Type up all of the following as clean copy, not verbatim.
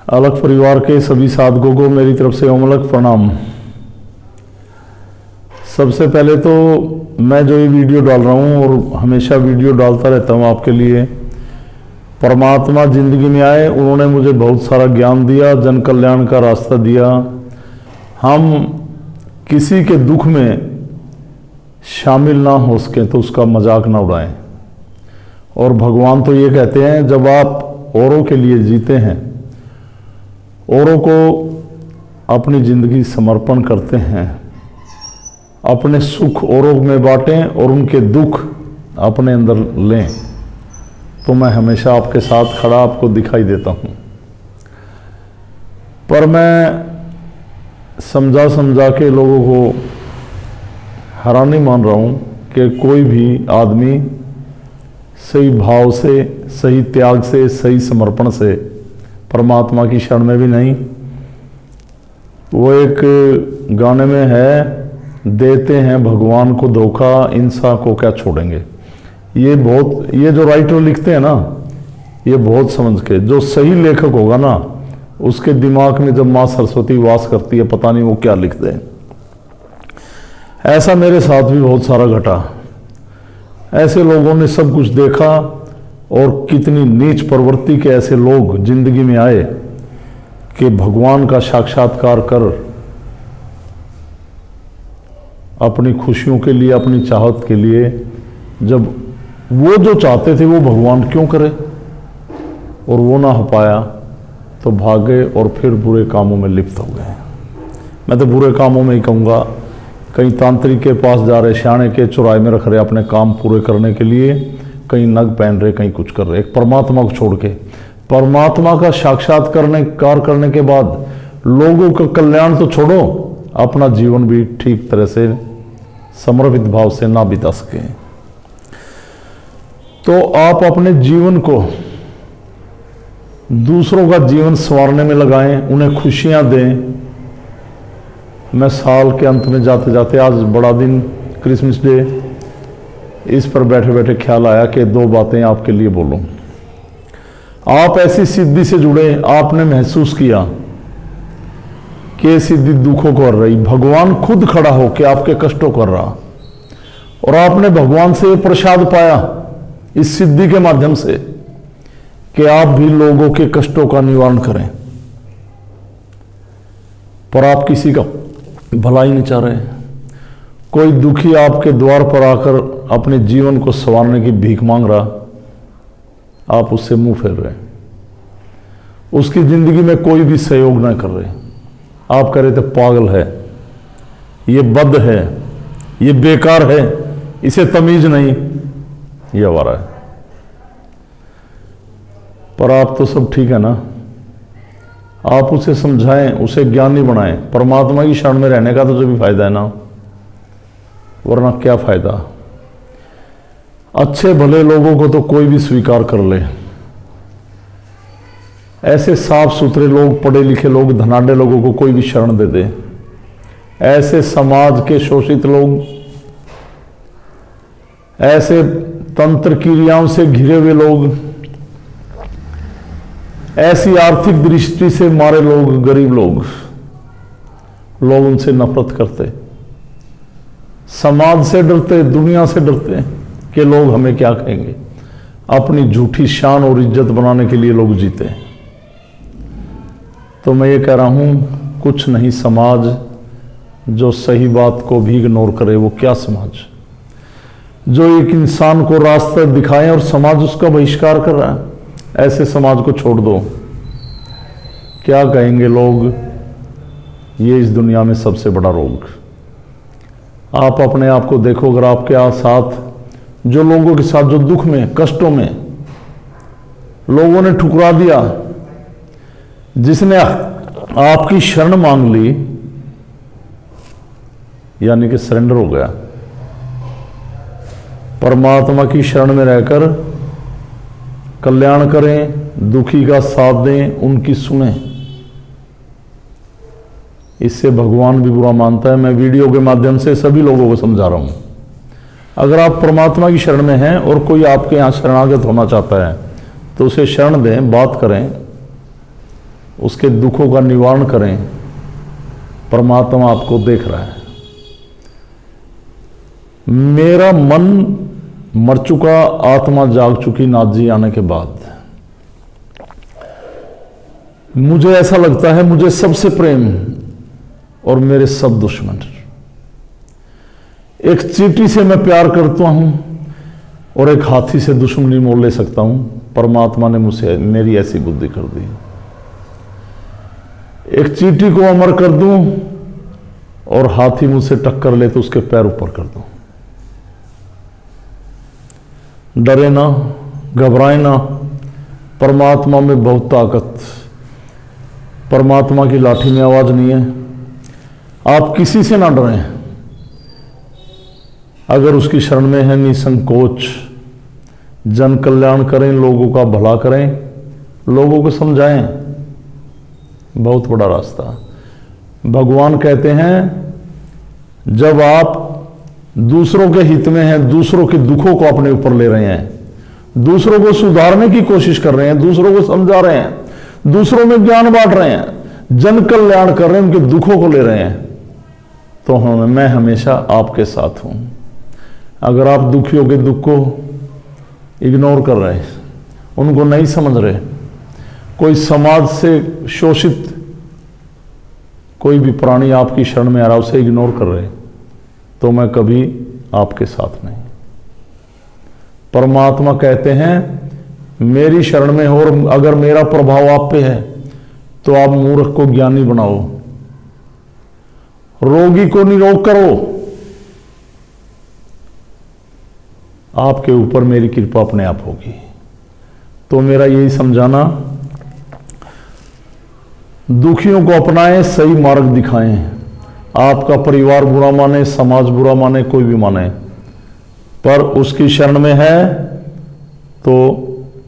अलग परिवार के सभी साधकों को मेरी तरफ से ओमलक प्रणाम। सबसे पहले तो मैं जो ये वीडियो डाल रहा हूँ और हमेशा वीडियो डालता रहता हूँ आपके लिए, परमात्मा जिंदगी में आए, उन्होंने मुझे बहुत सारा ज्ञान दिया, जन कल्याण का रास्ता दिया। हम किसी के दुख में शामिल ना हो सकें तो उसका मजाक ना उड़ाएं। और भगवान तो ये कहते हैं, जब आप औरों के लिए जीते हैं, औरों को अपनी जिंदगी समर्पण करते हैं, अपने सुख औरों में बांटें और उनके दुख अपने अंदर लें, तो मैं हमेशा आपके साथ खड़ा आपको दिखाई देता हूँ। पर मैं समझा समझा के लोगों को हैरानी मान रहा हूँ कि कोई भी आदमी सही भाव से, सही त्याग से, सही समर्पण से परमात्मा की शरण में भी नहीं। वो एक गाने में है, देते हैं भगवान को धोखा, इंसान को क्या छोड़ेंगे। ये जो राइटर लिखते हैं ना, ये बहुत समझ के, जो सही लेखक होगा ना, उसके दिमाग में जब माँ सरस्वती वास करती है, पता नहीं वो क्या लिखते हैं। ऐसा मेरे साथ भी बहुत सारा घटा। ऐसे लोगों ने सब कुछ देखा और कितनी नीच प्रवृत्ति के ऐसे लोग जिंदगी में आए कि भगवान का साक्षात्कार कर अपनी खुशियों के लिए, अपनी चाहत के लिए, जब वो जो चाहते थे वो भगवान क्यों करे, और वो ना हो पाया तो भागे और फिर बुरे कामों में लिप्त हो गए। मैं तो बुरे कामों में ही कहूँगा। कहीं तांत्रिक के पास जा रहे, श्याणे के चौराहे में रख रहे अपने काम पूरे करने के लिए, कहीं नग पहन रहे, कहीं कुछ कर रहे, एक परमात्मा को छोड़ के। परमात्मा का साक्षात्कार करने के बाद लोगों का कल्याण तो छोड़ो, अपना जीवन भी ठीक तरह से समर्पित भाव से ना बिता सके। तो आप अपने जीवन को दूसरों का जीवन संवारने में लगाएं, उन्हें खुशियां दें। मैं साल के अंत में जाते जाते, आज बड़ा दिन क्रिसमस डे, इस पर बैठे बैठे ख्याल आया कि दो बातें आपके लिए बोलूं। आप ऐसी सिद्धि से जुड़े, आपने महसूस किया कि सिद्धि दुखों को कर रही, भगवान खुद खड़ा होकर आपके कष्टों कर रहा, और आपने भगवान से प्रसाद पाया इस सिद्धि के माध्यम से कि आप भी लोगों के कष्टों का निवारण करें, पर आप किसी का भला ही नहीं चाह रहे। कोई दुखी आपके द्वार पर आकर अपने जीवन को संवारने की भीख मांग रहा, आप उससे मुंह फेर रहे, उसकी जिंदगी में कोई भी सहयोग ना कर रहे। आप कह रहे थे पागल है, ये बद है, ये बेकार है, इसे तमीज नहीं, ये आवारा है। पर आप तो सब ठीक है ना, आप उसे समझाएं, उसे ज्ञानी बनाएं। परमात्मा की शरण में रहने का तो जो भी फायदा है ना, वरना क्या फायदा। अच्छे भले लोगों को तो कोई भी स्वीकार कर ले, ऐसे साफ सुथरे लोग, पढ़े लिखे लोग, धनाढ़े लोगों को कोई भी शरण दे दे। ऐसे समाज के शोषित लोग, ऐसे तंत्र क्रियाओं से घिरे हुए लोग, ऐसी आर्थिक दृष्टि से मारे लोग, गरीब लोग उनसे नफरत करते, समाज से डरते, दुनिया से डरते कि लोग हमें क्या कहेंगे। अपनी झूठी शान और इज्जत बनाने के लिए लोग जीते। तो मैं ये कह रहा हूं, कुछ नहीं समाज जो सही बात को भी इग्नोर करे, वो क्या समाज जो एक इंसान को रास्ता दिखाए और समाज उसका बहिष्कार कर रहा है। ऐसे समाज को छोड़ दो, क्या कहेंगे लोग। ये इस दुनिया में सबसे बड़ा रोग। आप अपने आप को देखो, अगर आपके साथ जो लोगों के साथ जो दुख में, कष्टों में लोगों ने ठुकरा दिया, जिसने आपकी शरण मांग ली, यानी कि सरेंडर हो गया, परमात्मा की शरण में रहकर कल्याण करें, दुखी का साथ दें, उनकी सुने। इससे भगवान भी बुरा मानता है। मैं वीडियो के माध्यम से सभी लोगों को समझा रहा हूं। अगर आप परमात्मा की शरण में हैं और कोई आपके यहां शरणागत होना चाहता है तो उसे शरण दें, बात करें, उसके दुखों का निवारण करें। परमात्मा आपको देख रहा है। मेरा मन मर चुका, आत्मा जाग चुकी नाथ जी आने के बाद। मुझे ऐसा लगता है मुझे सबसे प्रेम और मेरे सब दुश्मन। एक चींटी से मैं प्यार करता हूं और एक हाथी से दुश्मनी मोल ले सकता हूं। परमात्मा ने मुझसे मेरी ऐसी बुद्धि कर दी। एक चींटी को अमर कर दूं और हाथी मुझसे टक्कर ले तो उसके पैर ऊपर कर दूं। डरे ना, घबराए ना। परमात्मा में बहुत ताकत। परमात्मा की लाठी में आवाज नहीं है। आप किसी से ना डरें। अगर उसकी शरण में है, निसंकोच जन कल्याण करें, लोगों का भला करें, लोगों को समझाएं। बहुत बड़ा रास्ता। भगवान कहते हैं जब आप दूसरों के हित में हैं, दूसरों के दुखों को अपने ऊपर ले रहे हैं, दूसरों को सुधारने की कोशिश कर रहे हैं, दूसरों को समझा रहे हैं, दूसरों में ज्ञान बांट रहे हैं, जन कल्याण कर रहे हैं, उनके दुखों को ले रहे हैं, तो मैं हमेशा आपके साथ हूं। अगर आप दुखियों के दुख को इग्नोर कर रहे हैं, उनको नहीं समझ रहे, कोई समाज से शोषित कोई भी प्राणी आपकी शरण में आ रहा है, उसे इग्नोर कर रहे, तो मैं कभी आपके साथ नहीं। परमात्मा कहते हैं मेरी शरण में हो और अगर मेरा प्रभाव आप पे है तो आप मूर्ख को ज्ञानी बनाओ, रोगी को निरोग करो। आपके ऊपर मेरी कृपा अपने आप होगी। तो मेरा यही समझाना, दुखियों को अपनाएं, सही मार्ग दिखाएं। आपका परिवार बुरा माने, समाज बुरा माने, कोई भी माने, पर उसकी शरण में है तो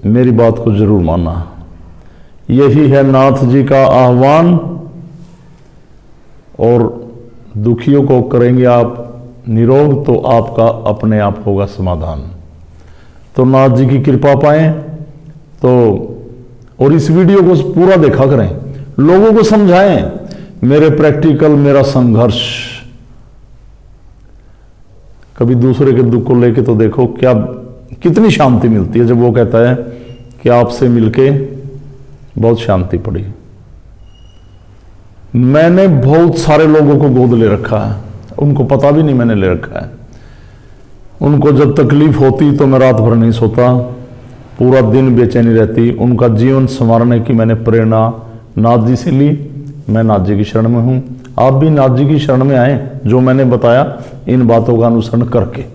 मेरी बात को जरूर मानना। यही है नाथ जी का आह्वान। और दुखियों को करेंगे आप निरोग तो आपका अपने आप होगा समाधान। तो नाथ जी की कृपा पाएं तो, और इस वीडियो को पूरा देखा करें, लोगों को समझाएं। मेरे प्रैक्टिकल, मेरा संघर्ष, कभी दूसरे के दुख को लेके तो देखो क्या कितनी शांति मिलती है जब वो कहता है कि आपसे मिलके बहुत शांति पड़ी। मैंने बहुत सारे लोगों को गोद ले रखा है, उनको पता भी नहीं मैंने ले रखा है। उनको जब तकलीफ होती तो मैं रात भर नहीं सोता, पूरा दिन बेचैनी रहती। उनका जीवन संवारने की मैंने प्रेरणा नाथ जी से ली। मैं नाथ जी की शरण में हूं। आप भी नाथ जी की शरण में आए, जो मैंने बताया इन बातों का अनुसरण करके।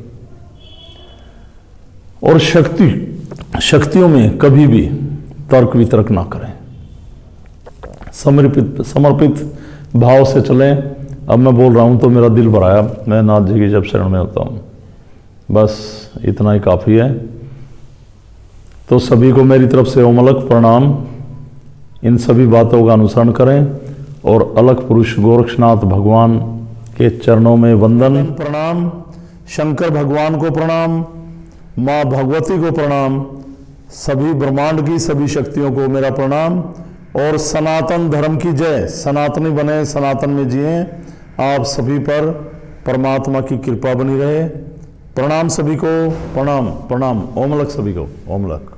और शक्तियों में कभी भी तर्क वितर्क ना करें, समर्पित भाव से चलें। अब मैं बोल रहा हूं तो मेरा दिल भराया, मैं नाथ जी की जब शरण में होता हूं, बस इतना ही काफी है। तो सभी को मेरी तरफ से ओमलक प्रणाम। इन सभी बातों का अनुसरण करें और अलख पुरुष गोरक्षनाथ भगवान के चरणों में वंदन प्रणाम। शंकर भगवान को प्रणाम, माँ भगवती को प्रणाम, सभी ब्रह्मांड की सभी शक्तियों को मेरा प्रणाम। और सनातन धर्म की जय। सनातनी बने, सनातन में जिए। आप सभी पर परमात्मा की कृपा बनी रहे। प्रणाम सभी को, प्रणाम प्रणाम। ओमलक सभी को, ओमलक।